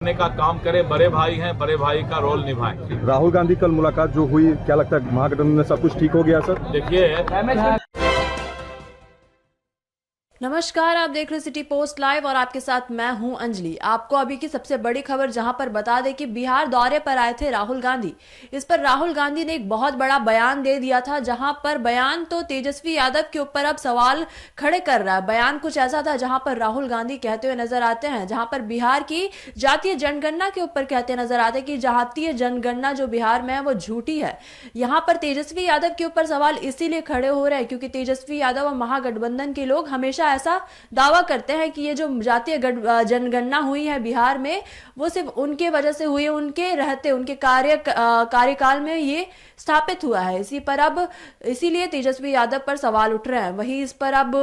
करने का काम करे, बड़े भाई हैं, बड़े भाई का रोल निभाएं। राहुल गांधी कल मुलाकात जो हुई, क्या लगता है महागठबंधन में सब कुछ ठीक हो गया सर? देखिए, नमस्कार, आप देख रहे हैं सिटी पोस्ट लाइव और आपके साथ मैं हूं अंजलि। आपको अभी की सबसे बड़ी खबर जहां पर बता दें कि बिहार दौरे पर आए थे राहुल गांधी। इस पर राहुल गांधी ने एक बहुत बड़ा बयान दे दिया था, जहां पर बयान तो तेजस्वी यादव के ऊपर अब सवाल खड़े कर रहा है। बयान कुछ ऐसा था जहां पर राहुल गांधी कहते हुए नजर आते हैं, जहां पर बिहार की जातीय जनगणना के ऊपर कहते नजर आते हैं कि जातीय जनगणना जो बिहार में है वो झूठी है। यहाँ पर तेजस्वी यादव के ऊपर सवाल इसीलिए खड़े हो रहे हैं क्योंकि तेजस्वी यादव और महागठबंधन के लोग हमेशा ऐसा दावा करते हैं कि ये जो जातीय जनगणना हुई है बिहार में वो सिर्फ उनके वजह से हुई है, उनके रहते उनके कार्यकाल में ये स्थापित हुआ है। इसीलिए तेजस्वी यादव पर सवाल उठ रहे हैं। वहीं इस पर अब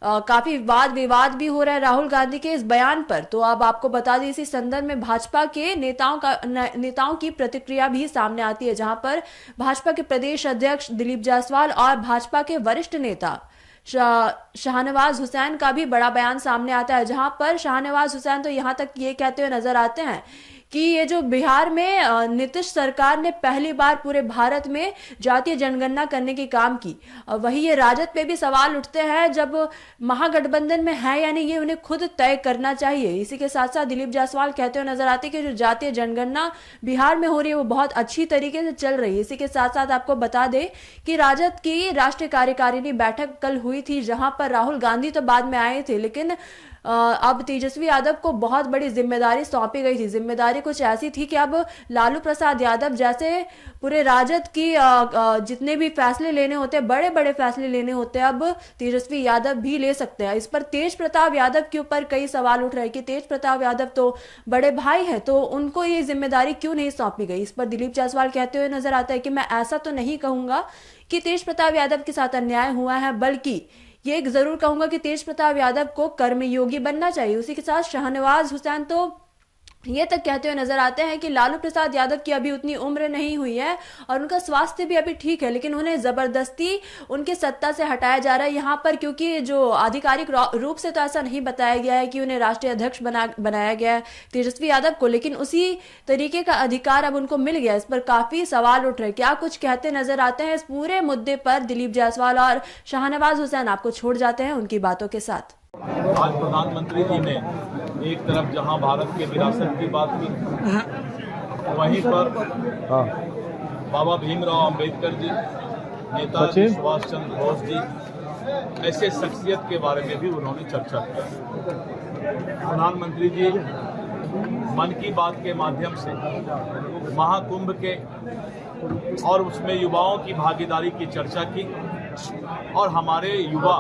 काफी वाद विवाद भी हो रहा है राहुल गांधी के इस बयान पर। तो अब आपको बता दें, इसी संदर्भ में भाजपा के नेताओं की प्रतिक्रिया भी सामने आती है, जहां पर भाजपा के प्रदेश अध्यक्ष दिलीप जायसवाल और भाजपा के वरिष्ठ नेता शाहनवाज हुसैन का भी बड़ा बयान सामने आता है, जहां पर शाहनवाज हुसैन तो यहां तक ये कहते हुए नजर आते हैं कि ये जो बिहार में नीतीश सरकार ने पहली बार पूरे भारत में जातीय जनगणना करने की काम की। वही ये राजद पे भी सवाल उठते हैं, जब महागठबंधन में है यानी ये उन्हें खुद तय करना चाहिए। इसी के साथ साथ दिलीप जायसवाल कहते हुए नजर आते हैं कि जो जातीय जनगणना बिहार में हो रही है वो बहुत अच्छी तरीके से चल रही है। इसी के साथ साथ आपको बता दें कि राजद की राष्ट्रीय कार्यकारिणी बैठक कल हुई थी, जहां पर राहुल गांधी तो बाद में आए थे, लेकिन अब तेजस्वी यादव को बहुत बड़ी जिम्मेदारी सौंपी गई थी। जिम्मेदारी कुछ ऐसी थी कि अब लालू प्रसाद यादव जैसे पूरे राजद की जितने भी फैसले लेने होते हैं, बड़े बड़े फैसले लेने होते हैं, अब तेजस्वी यादव भी ले सकते हैं। इस पर तेज प्रताप यादव के ऊपर कई सवाल उठ रहे हैं कि तेज प्रताप यादव तो बड़े भाई हैं, तो उनको ये जिम्मेदारी क्यों नहीं सौंपी गई। इस पर दिलीप जायसवाल कहते हुए नजर आता है कि मैं ऐसा तो नहीं कहूंगा कि तेज प्रताप यादव के साथ अन्याय हुआ है, बल्कि ये जरूर कहूंगा कि तेज प्रताप यादव को कर्मयोगी बनना चाहिए। उसी के साथ शाहनवाज हुसैन तो ये तक कहते हुए नजर आते हैं कि लालू प्रसाद यादव की अभी उतनी उम्र नहीं हुई है और उनका स्वास्थ्य भी अभी ठीक है, लेकिन उन्हें जबरदस्ती उनके सत्ता से हटाया जा रहा है यहाँ पर, क्योंकि जो आधिकारिक रूप से तो ऐसा नहीं बताया गया है कि उन्हें राष्ट्रीय अध्यक्ष बनाया गया है तेजस्वी यादव को, लेकिन उसी तरीके का अधिकार अब उनको मिल गया। इस पर काफी सवाल उठ रहे हैं। क्या कुछ कहते नजर आते हैं इस पूरे मुद्दे पर दिलीप जायसवाल और शाहनवाज हुसैन, आपको छोड़ जाते हैं उनकी बातों के साथ। आज प्रधानमंत्री जी ने एक तरफ जहां भारत के विरासत की बात की, वहीं पर बाबा भीमराव अंबेडकर जी, नेताजी सुभाष चंद्र बोस जी, ऐसे शख्सियत के बारे में भी उन्होंने चर्चा की। प्रधानमंत्री जी मन की बात के माध्यम से महाकुंभ के और उसमें युवाओं की भागीदारी की चर्चा की और हमारे युवा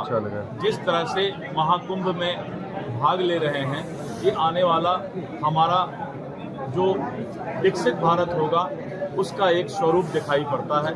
जिस तरह से महाकुंभ में भाग ले रहे हैं, ये आने वाला हमारा जो विकसित भारत होगा उसका एक स्वरूप दिखाई पड़ता है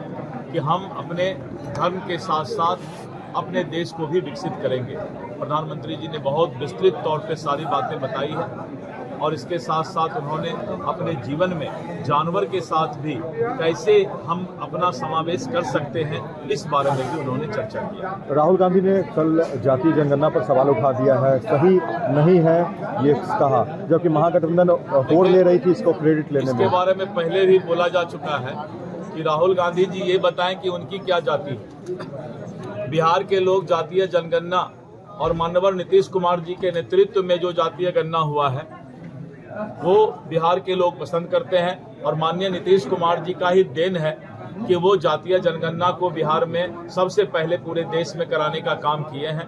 कि हम अपने धर्म के साथ साथ अपने देश को भी विकसित करेंगे। प्रधानमंत्री जी ने बहुत विस्तृत तौर पे सारी बातें बताई है और इसके साथ साथ उन्होंने अपने जीवन में जानवर के साथ भी कैसे हम अपना समावेश कर सकते हैं, इस बारे में भी उन्होंने चर्चा किया। राहुल गांधी ने कल जातीय जनगणना पर सवाल उठा दिया है, सही नहीं है ये कहा, जबकि महागठबंधन होड़ ले रही थी इसको क्रेडिट लेने में। इसके बारे में पहले भी बोला जा चुका है कि राहुल गांधी जी ये बताएं कि उनकी क्या जाति है। बिहार के लोग जातीय जनगणना और माननीय नीतीश कुमार जी के नेतृत्व में जो जातीय गणना हुआ है वो बिहार के लोग पसंद करते हैं और माननीय नीतीश कुमार जी का ही देन है कि वो जातीय जनगणना को बिहार में सबसे पहले पूरे देश में कराने का काम किए हैं।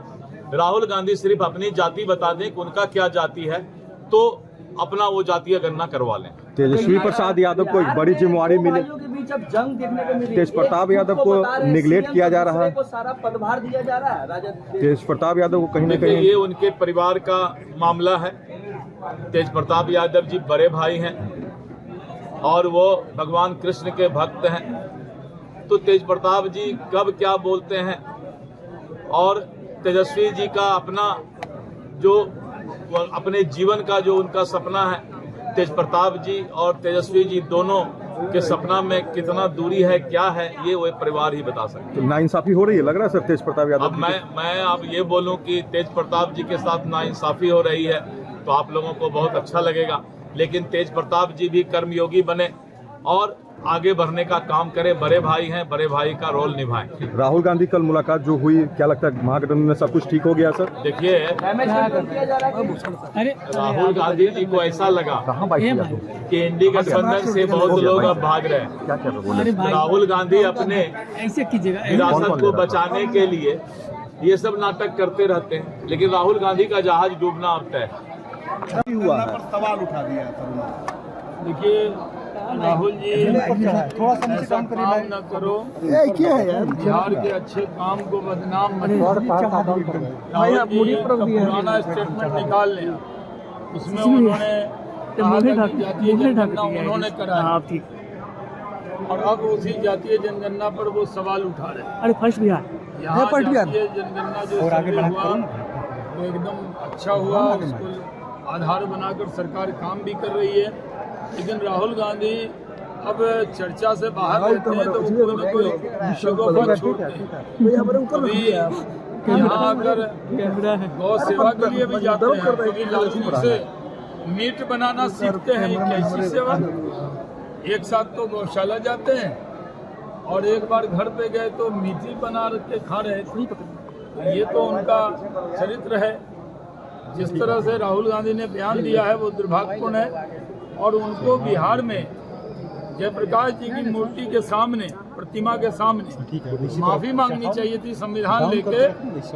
राहुल गांधी सिर्फ अपनी जाति बता दें कि उनका क्या जाति है तो अपना वो जातीय गणना करवा लें। तेजस्वी प्रसाद यादव को एक बड़ी जिम्मेवारी मिली, तेज प्रताप यादव को निगलेक्ट किया जा रहा है, सारा पदभार दिया जा रहा है राजद। तेज प्रताप यादव को कहीं न कहीं ये उनके परिवार का मामला है। तेज प्रताप यादव जी बड़े भाई हैं और वो भगवान कृष्ण के भक्त हैं, तो तेज प्रताप जी कब क्या बोलते हैं और तेजस्वी जी का अपना जो अपने जीवन का जो उनका सपना है, तेज प्रताप जी और तेजस्वी जी दोनों के सपना में कितना दूरी है, क्या है, ये वो परिवार ही बता सकते हैं। नाइंसाफी हो रही है लग रहा है सर तेज प्रताप यादव। अब मैं अब ये बोलूं कि तेज प्रताप जी के साथ नाइंसाफी हो रही है तो आप लोगों को बहुत अच्छा लगेगा, लेकिन तेज प्रताप जी भी कर्मयोगी बने और आगे बढ़ने का काम करें। बड़े भाई हैं, बड़े भाई का रोल निभाएं। राहुल गांधी कल मुलाकात जो हुई, क्या लगता है महागठबंधन में सब कुछ ठीक हो गया सर? देखिए, राहुल गांधी जी को ऐसा लगा कि इंडी गठबंधन से बहुत लोग अब भाग रहे हैं। क्या राहुल गांधी अपने विरासत को बचाने के लिए ये सब नाटक करते रहते हैं, लेकिन राहुल गांधी का जहाज डूबना अब तय हुआ? सवाल उठा दिया। देखिए राहुल जी, ऐसा काम न करो, बिहार के अच्छे काम को बदनाम मत करो। राहुल जी का पुराना स्टेटमेंट निकाल लें, उसमें उन्होंने कहा था कि जातीय जनगणना उन्होंने कराया और अब उसी जातीय जनगणना पर वो सवाल उठा रहे हैं। अरे फर्स्ट बिहार यहाँ जातीय जनगणना जो सर्वे हुआ वो एकदम अच्छा हुआ, उसको आधार बनाकर सरकार काम भी कर रही है। लेकिन राहुल गांधी अब चर्चा से बाहर रहते हैं तो कोई न कोई शगुफा छोड़ते हैं। कभी यहाँ आकर गौ सेवा के लिए भी जाते हैं, कभी लालू से मीट बनाना सीखते हैं। कैसी सेवा? एक साथ तो गौशाला जाते हैं और एक बार घर पे गए तो मीट ही बना के खा रहे थे। ये तो उनका चरित्र है। जिस तरह से राहुल गांधी ने बयान दिया है वो दुर्भाग्यपूर्ण है और उनको बिहार में जयप्रकाश जी की मूर्ति के सामने, प्रतिमा के सामने माफी मांगनी चाहिए थी संविधान लेके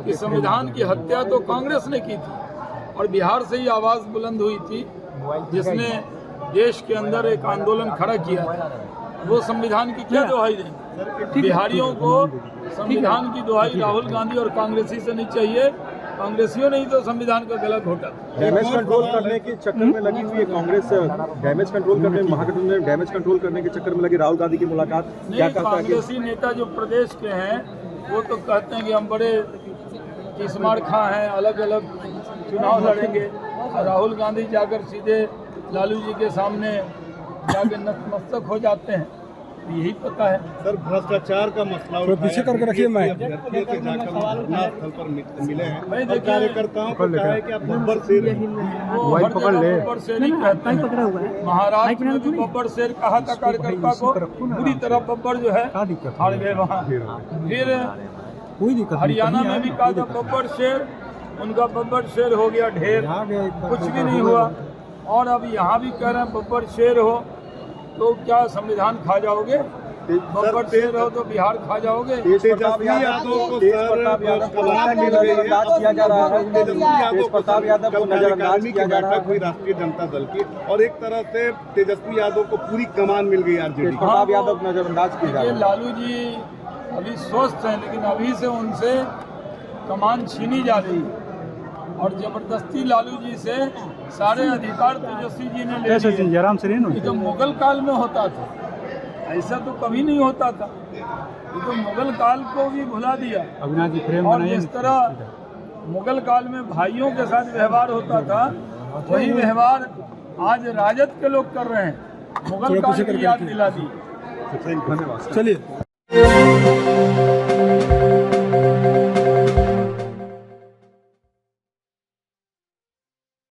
कि संविधान की हत्या तो कांग्रेस ने की थी और बिहार से ही आवाज बुलंद हुई थी जिसने देश के अंदर एक आंदोलन खड़ा किया। वो संविधान की क्या दुहाई दें? बिहारियों को संविधान की दुहाई राहुल गांधी और कांग्रेसी से नहीं चाहिए। कांग्रेसियों ने ही तो संविधान का गला घोटा। डैमेज कंट्रोल करने के चक्कर में लगी हुई है कांग्रेस, डैमेज कंट्रोल करने, महागठबंधन डैमेज कंट्रोल करने के चक्कर में लगी राहुल गांधी की मुलाकात। क्या कहता है? कांग्रेसी नेता जो प्रदेश के हैं वो तो कहते हैं कि हम बड़े किस्मार खां हैं, अलग अलग चुनाव लड़ेंगे। राहुल गांधी जाकर सीधे लालू जी के सामने जाकर नतमस्तक हो जाते हैं, यही पता है। सर, भ्रष्टाचार का मसला पीछे करके रखिए। मैं स्थल पर मिले हैं कार्यकर्ताओं को कहा है कि आप बब्बर शेर बब्बर शेर ही कहते हैं। महाराष्ट्र में भी बब्बर शेर कहा था कार्यकर्ता को, पूरी तरह बब्बर जो है हार गए वहाँ। फिर हरियाणा में भी कहा था बब्बर शेर, उनका बब्बर शेर हो गया ढेर, कुछ भी नहीं हुआ। और अब यहाँ भी कह रहे हैं बब्बर शेर हो तो क्या संविधान खा जाओगे? बब्बर शेर हो तो बिहार खा जाओगे? तेजस्वी यादव को बैठक हुई राष्ट्रीय जनता दल की और एक तरह से तेजस्वी यादव को पूरी कमान मिल गई आरजेडी। प्रताप यादव नजरअंदाज किया जा रहा है। लालू जी अभी स्वस्थ हैं लेकिन अभी से उनसे कमान छीनी जा रही है और जबरदस्ती लालू जी से सारे अधिकार तेजस्वी जी ने ले लिए। ये तो मुगल काल में होता था, ऐसा तो कभी नहीं होता था। ये तो मुगल काल को भी भुला दिया। और जिस तरह मुगल काल में भाइयों के साथ व्यवहार होता था वही व्यवहार आज राजद के लोग कर रहे हैं। मुगल काल की याद दिला दी। धन्यवाद। चलिए।